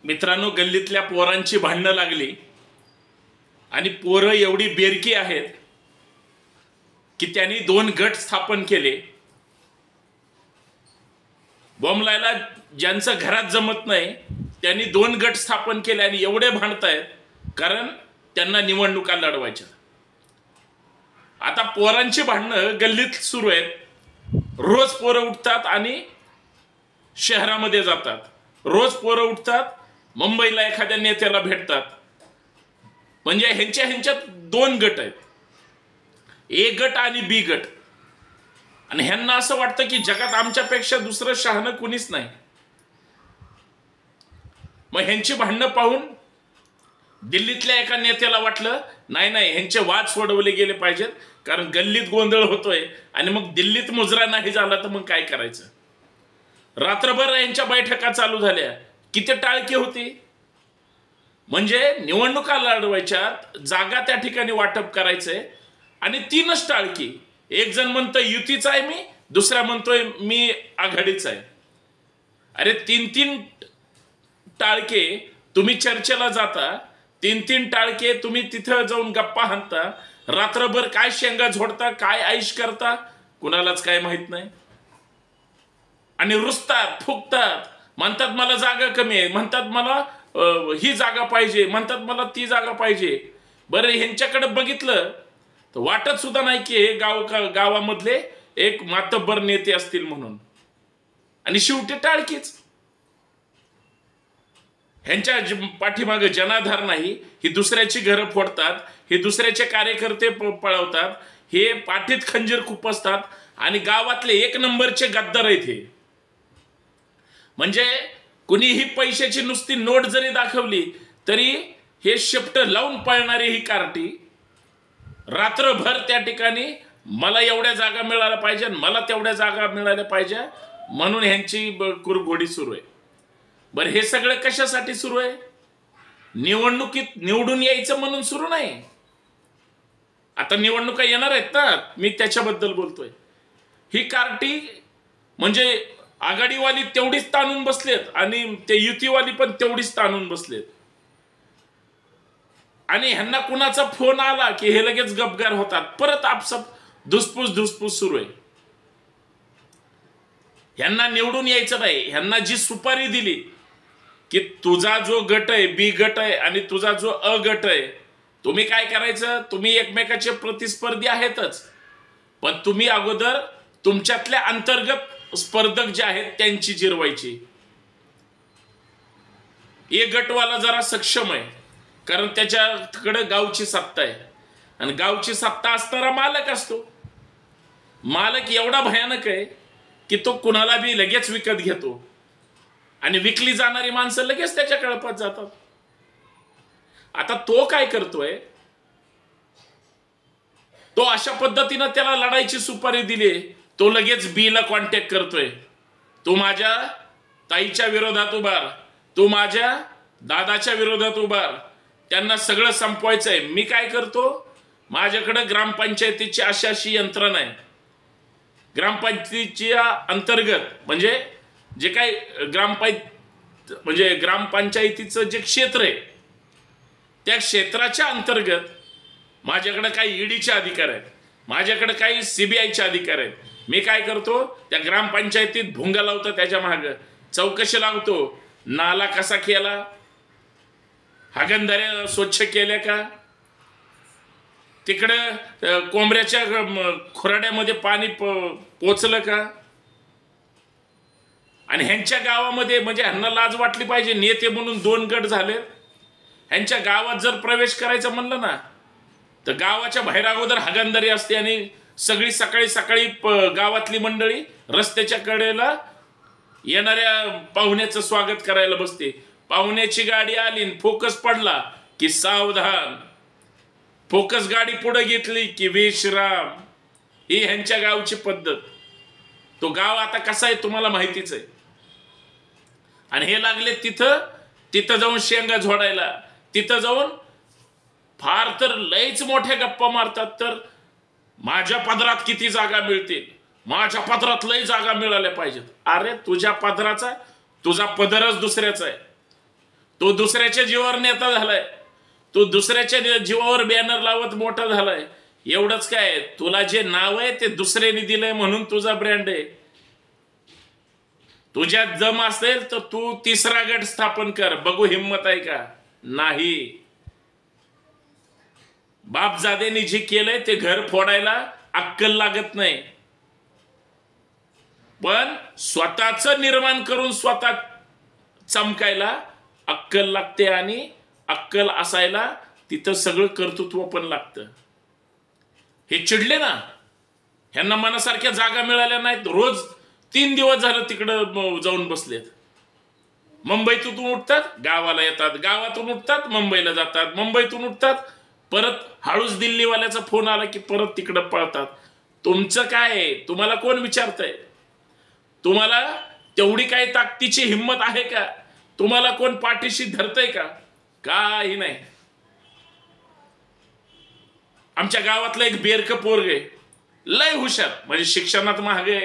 मित्रांनो, गल्लीतल्या पोरांची भांडणं लागली आणि पोरं एवढी बेरकी आहेत की त्यांनी 2 गट स्थापन केले. बॉम्बलायला ज्यांचं घरात जमत नाही त्यांनी 2 गट स्थापन केले आणि एवढे भांडतायत कारण त्यांना निवडणुका लढवायच्या. आता पोरांची भांडणं गल्लीत सुरू आहेत. रोज पोरं उठतात आणि शहरामध्ये जातात. रोज पोरं उठतात, मुंबईला एखाद्या नेत्याला भेटतात. म्हणजे ह्यांच्यात 2 गट आहेत, ए गट आणि बी गट. आणि ह्यांना असं वाटतं की जगात आमच्यापेक्षा दुसरं शहाणं कुणीच नाही. मग ह्यांची भांडणं पाहून दिल्लीतल्या एका नेत्याला वाटलं नाही ह्यांचे वाद सोडवले गेले पाहिजेत, कारण गल्लीत गोंधळ होतोय आणि मग दिल्लीत मुजरा नाही झाला तर मग काय करायचं. रात्रभर यांच्या बैठका चालू झाल्या. किती टाळकी होती. म्हणजे निवडणुका लढवायच्या, जागा त्या ठिकाणी वाटप करायचंय आणि 3च टाळकी. एक जण म्हणतोय युतीचा आहे मी, दुसरा म्हणतोय मी आघाडीचा आहे. अरे 3 टाळके तुम्ही चर्चेला जाता, 3 टाळके तुम्ही तिथं जाऊन गप्पा हाणता, रात्रभर काय शेंगा झोडता, काय आईश करता, कुणालाच काय माहित नाही. आणि रुसतात, फुकतात, म्हणतात मला जागा कमी आहे, म्हणतात मला ही जागा पाहिजे, म्हणतात मला ती जागा पाहिजे. बरं, ह्यांच्याकडे बघितलं तर वाटत सुद्धा नाही की हे गावामधले एक मातब्बर नेते असतील म्हणून. आणि शेवटी टाळकीच. ह्यांच्या पाठीमागे जनाधार नाही. ही दुसऱ्याची घरं फोडतात, हे दुसऱ्याचे कार्यकर्ते पळवतात, हे पाठीत खंजीर खुपसतात आणि गावातले 1 नंबरचे गद्दार आहेत हे. म्हणजे कुणीही पैशाची नुसती नोट जरी दाखवली तरी हे शेपट लावून पळणारी ही कार्टी रात्रभर त्या ठिकाणी मला एवढ्या जागा मिळाल्या पाहिजे, मला तेवढ्या जागा मिळाल्या पाहिजे म्हणून ह्यांची कुरघोडी सुरू आहे. बरं, हे सगळं कशासाठी सुरू आहे? निवडणुकीत निवडून यायचं म्हणून सुरू नाही. आता निवडणुका येणार आहेत ना, मी त्याच्याबद्दल बोलतोय. ही कार्टी म्हणजे आघाडीवाली तेवढीच ताणून बसलेत आणि ते युतीवाली पण तेवढीच ताणून बसलेत. आणि ह्यांना कुणाचा फोन आला की हे लगेच गपगार होतात. परत आपसात धुसफूस सुरू आहे. ह्यांना निवडून यायचं नाही. ह्यांना जी सुपारी दिली की तुझा जो गट आहे, बी गट आहे, आणि तुझा जो अ गट आहे, तुम्ही काय करायचं, तुम्ही एकमेकाचे प्रतिस्पर्धी आहेतच, पण तुम्ही अगोदर तुमच्यातल्या अंतर्गत स्पर्धक जे आहेत त्यांची जिरवायची. ए गटवाला जरा सक्षम आहे कारण त्याच्याकडे गावची सत्ता आहे आणि गावची सत्ता असणारा मालक असतो. मालक एवढा भयानक आहे की तो कुणाला बी लगेच विकत घेतो आणि विकली जाणारी माणसं लगेच त्याच्या कळपात जातात. आता तो काय करतोय, तो अशा पद्धतीनं त्याला लढायची सुपारी दिली, तो लगेच बीला कॉन्टॅक्ट करतोय. तू माझ्या ताईच्या विरोधात उभार, तू माझ्या दादाच्या विरोधात उभार, त्यांना सगळं संपवायचंय. मी काय करतो, माझ्याकडे ग्रामपंचायतीची अशी यंत्रणा आहे. ग्रामपंचायतीच्या अंतर्गत म्हणजे जे काही ग्रामपंचायतीचं जे क्षेत्र आहे त्या क्षेत्राच्या अंतर्गत माझ्याकडे काही ईडीचे अधिकार आहेत, माझ्याकडे काही सीबीआयचे अधिकार आहेत. मी काय करतो, त्या ग्रामपंचायतीत भुंगा लावतो, त्याच्या मागे चौकशी लावतो. नाला कसा केला, हागणदाऱ्या स्वच्छ केल्या का, तिकडं कोंबऱ्याच्या खुराड्यामध्ये पाणी पोचलं का. आणि ह्यांच्या गावामध्ये म्हणजे ह्यांना लाज वाटली पाहिजे, नेते म्हणून 2 गट झाले. ह्यांच्या गावात जर प्रवेश करायचं म्हणलं ना तर गावाच्या बाहेर अगोदर हागणदारी असते आणि सगळी सकाळी गावातली मंडळी रस्त्याच्या कडेला येणाऱ्या पाहुण्याचं स्वागत करायला बसते. पाहुण्याची गाडी आली, फोकस पडला की सावधान, फोकस गाडी पुढे घेतली की विश्राम. ही ह्यांच्या गावची पद्धत. तो गाव आता कसा आहे तुम्हाला माहितीच आहे. आणि हे लागले तिथं जाऊन शेंगा झोडायला, तिथं जाऊन फार तर लयच मोठ्या गप्पा मारतात. तर माझ्या पदरात किती जागा मिळतील, माझ्या पदरात लय जागा मिळाल्या पाहिजेत. अरे तुझ्या पदराचा, तुझा पदरच दुसऱ्याचा आहे. तो दुसऱ्याच्या जीवावर नेता झालाय, तो दुसऱ्याच्या जीवावर बॅनर लावत मोठा झालाय. एवढंच काय, तुला जे नाव आहे ते दुसऱ्याने दिलंय म्हणून तुझा ब्रँड आहे. तुझ्यात जम असेल तर तू तिसरा गट स्थापन कर, बघू हिम्मत आहे का. नाही. बापजादेनी जे केलंय ते घर फोडायला अक्कल लागत नाही, पण स्वतःच निर्माण करून स्वतः चमकायला अक्कल लागते. आणि अक्कल असायला तिथं सगळं कर्तृत्व पण लागतं. हे चिडले ना, ह्यांना मनासारख्या जागा मिळाल्या नाहीत. रोज 3 दिवस झालं तिकडं जाऊन बसलेत. मुंबईतून उठतात गावाला येतात, गावातून उठतात मुंबईला जातात, मुंबईतून उठतात परत हळूच दिल्लीवाल्याचा फोन आला की परत तिकडं पळतात. तुमचं काय, तुम्हाला कोण विचारतंय? तुम्हाला तेवढी काही ताकदीची हिंमत आहे का? तुम्हाला कोण पाठीशी धरतय का? काही नाही. आमच्या गावातलं एक बेरकं पोरग आहे, लय हुशार, म्हणजे शिक्षणात महागे,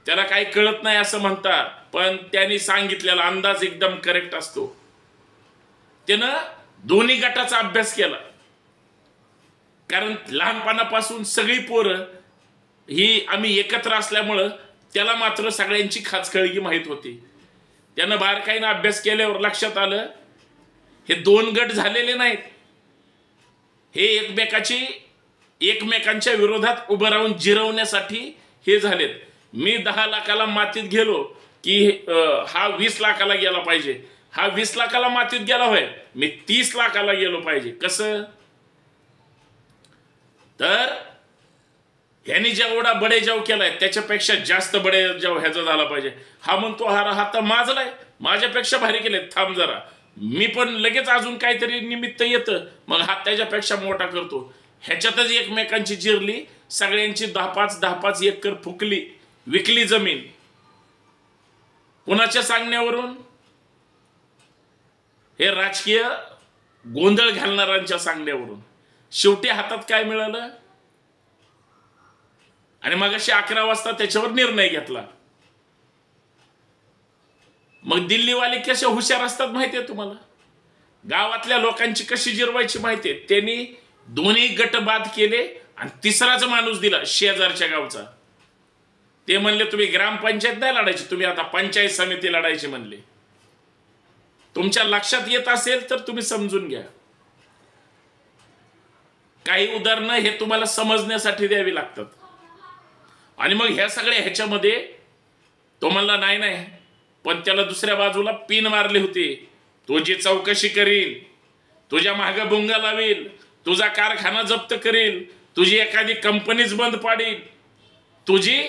त्याला काही कळत नाही असं म्हणतात, पण त्यांनी सांगितलेला अंदाज एकदम करेक्ट असतो. त्यानं दोन्ही गटाचा अभ्यास केला, कारण लहानपणापासून सगळी पोरं ही आम्ही एकत्र असल्यामुळं त्याला मात्र सगळ्यांची खाचखळगी माहीत होती. त्यानं बारकाईनं अभ्यास केल्यावर लक्षात आलं हे 2 गट झालेले नाहीत, हे एकमेकांच्या विरोधात उभं राहून जिरवण्यासाठी हे झालेत. मी 10 लाखाला मातीत गेलो की हा 20 लाखाला गेला पाहिजे, हा 20 लाखाला मातीत गेला होय, मी 30 लाखाला गेलो पाहिजे. कसं? तर ह्यानी जेवढा बडेजाव केलाय त्याच्यापेक्षा जास्त बडेजाव ह्याचा झाला पाहिजे. हा म्हणतो हा तर माजलाय, माझ्यापेक्षा भारी केले, थांब जरा, मी पण लगेच अजून काहीतरी निमित्त येतं, मग हा त्याच्यापेक्षा मोठा करतो. ह्याच्यातच एकमेकांची जिरली, सगळ्यांची 10-5 एकर फुकली, विकली जमीन. कुणाच्या सांगण्यावरून? हे राजकीय गोंधळ घालणाऱ्यांच्या सांगण्यावरून. शेवटी हातात काय मिळालं? आणि मग अशी 11 वाजता त्याच्यावर निर्णय घेतला. मग दिल्लीवाले कसे हुशार असतात माहितीये तुम्हाला? गावातल्या लोकांची कशी जिरवायची माहितीये? त्यांनी दोन्ही गट बाद केले आणि तिसराच माणूस दिला शेजारच्या गावचा. ते म्हणले तुम्ही ग्रामपंचायत नाही लढायची, तुम्ही आता पंचायत समिती लढायची म्हणले. तुमच्या लक्षात येत असेल तर तुम्ही समजून घ्या. काही उदाहरणं हे तुम्हाला समजण्यासाठी द्यावी लागतात. आणि मग ह्या सगळ्या ह्याच्यामध्ये तो म्हणला नाही, पण त्याला दुसऱ्या बाजूला पिन मारली होती. तुझी चौकशी करील, तुझ्या मागे बोंगा लावील, तुझा कारखाना जप्त करील, तुझी एखादी कंपनीच बंद पाडील, तुझी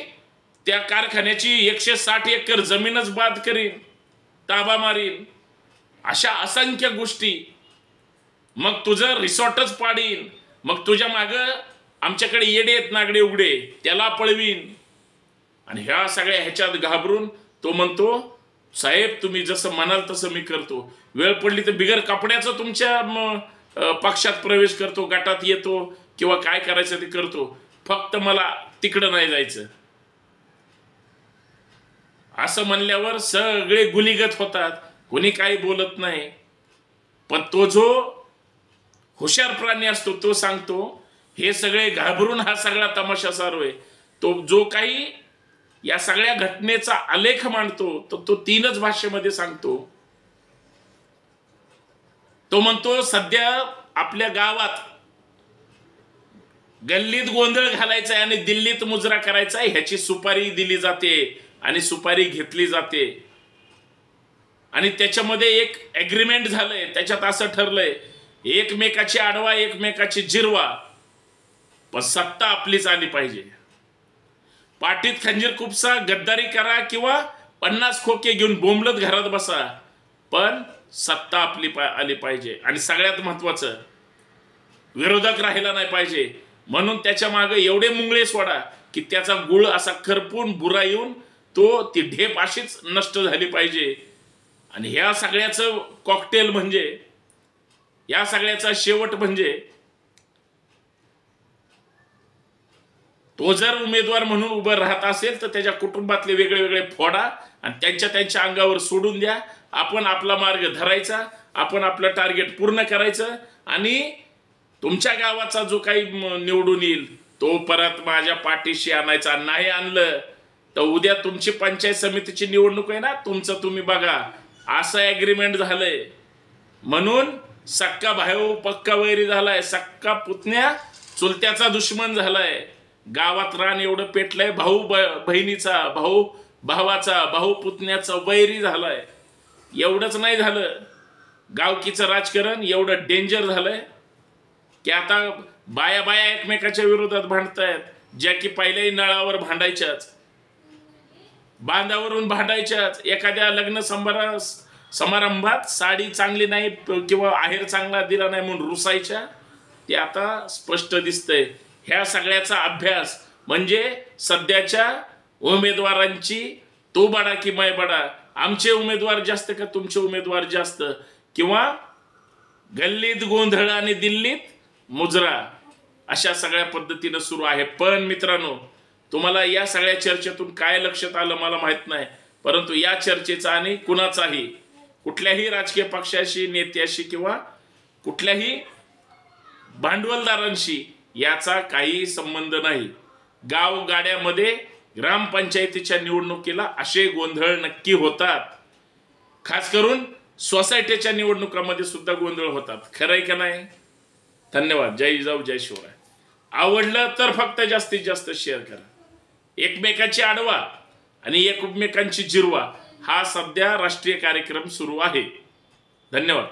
त्या कारखान्याची 160 एकर जमीनच बाद करील, ताबा मारील, अशा असंख्य गोष्टी. मग तुझं रिसॉर्टच पाडील, मग तुझ्या मागं आमच्याकडे येडे आहेत नागडे उघडे, त्याला पळवीन. आणि ह्या सगळ्या ह्याच्यात घाबरून तो म्हणतो साहेब तुम्ही जसं म्हणाल तसं मी करतो, वेळ पडली तर बिगर कपड्याचं तुमच्या पक्षात प्रवेश करतो, गटात येतो, किंवा काय करायचं ते करतो, फक्त मला तिकडं नाही जायचं. असं म्हणल्यावर सगळे गुलीगत होतात, कोणी काही बोलत नाही. पण तो जो हुशार प्राणी असतो तो सांगतो हे सगळे घाबरून हा सगळा तमाशा चालू आहे. तो जो काही या सगळ्या घटनेचा आलेख मांडतो तो 3च भाषेमध्ये सांगतो. तो म्हणतो सध्या आपल्या गावात गल्लीत गोंधळ घालायचा आहे आणि दिल्लीत मुजरा करायचा आहे, ह्याची सुपारी दिली जाते आणि सुपारी घेतली जाते. आणि त्याच्यामध्ये एक ॲग्रीमेंट झालंय, त्याच्यात असं ठरलंय एकमेकाची आडवा एकमेकाची जिरवा, पण सत्ता आपलीच आली पाहिजे. पाठीत खंजीर खुपसा, गद्दारी करा किंवा 50 खोके घेऊन बोंबलत घरात बसा, पण सत्ता आपली आली पाहिजे. आणि सगळ्यात महत्वाचं विरोधक राहिला नाही पाहिजे. म्हणून त्याच्या मागे एवढे मुंगळे सोडा की त्याचा गुळ असा खरपून बुरा येऊन तो ती ढेप अशीच नष्ट झाली पाहिजे. आणि ह्या सगळ्याचं कॉकटेल म्हणजे, या सगळ्याचा शेवट म्हणजे तो जर उमेदवार म्हणून उभं राहत असेल तर त्याच्या कुटुंबातले वेगळे वेगळे फोडा आणि त्यांच्या अंगावर सोडून द्या. आपण आपला मार्ग धरायचा, आपण आपलं टार्गेट पूर्ण करायचं आणि तुमच्या गावाचा जो काही निवडून येईल तो परत माझ्या पाठीशी आणायचा. नाही आणलं तर उद्या तुमची पंचायत समितीची निवडणूक आहे ना, तुमचं तुम्ही बघा. असं ॲग्रीमेंट झालंय. म्हणून सक्का भाऊ पक्का वैरी झालाय, सक्का पुतण्या चुलत्याचा दुश्मन झालाय. गावात रान एवढं पेटलंय, भाऊ बहिणीचा, भाऊ भावाचा, भाऊ पुतण्याचा वैरी झालाय. एवढंच नाही झालं, गावकीचं राजकारण एवढं डेंजर झालंय की आता बाया बाया एकमेकाच्या विरोधात भांडतायत. ज्या की पहिल्याही नळावर भांडायच्याच, बांधावरून भांडायच्याच. एखाद्या लग्न समारंभात साडी चांगली नाही किंवा आहेर चांगला दिला नाही म्हणून रुसायच्या. ते आता स्पष्ट दिसतंय. ह्या सगळ्याचा अभ्यास म्हणजे सध्याच्या उमेदवारांची तो बडा की मैं बडा, आमचे उमेदवार जास्त का तुमचे उमेदवार जास्त, किंवा गल्लीत गोंधळ आणि दिल्लीत मुजरा, अशा सगळ्या पद्धतीनं सुरू आहे. पण मित्रांनो, तुम्हाला या सगळ्या चर्चेतून काय लक्षात आलं मला माहित नाही, परंतु या चर्चेचा आणि कुणाचाही कुठल्याही राजकीय पक्षाशी, नेत्याशी किंवा कुठल्याही भांडवलदारांशी याचा काही संबंध नाही. गावगाड्यामध्ये ग्रामपंचायतीच्या निवडणुकीला असे गोंधळ नक्की होतात. खास करून सोसायटीच्या निवडणुकांमध्ये सुद्धा गोंधळ होतात. खरंय का नाही? धन्यवाद. जय जिजाऊ, जय शिवराय. आवडलं तर फक्त जास्तीत जास्त शेअर करा. एकमेकाची आडवा आणि एकमेकांची जिरवा हा सध्या राष्ट्रीय कार्यक्रम सुरू आहे. धन्यवाद.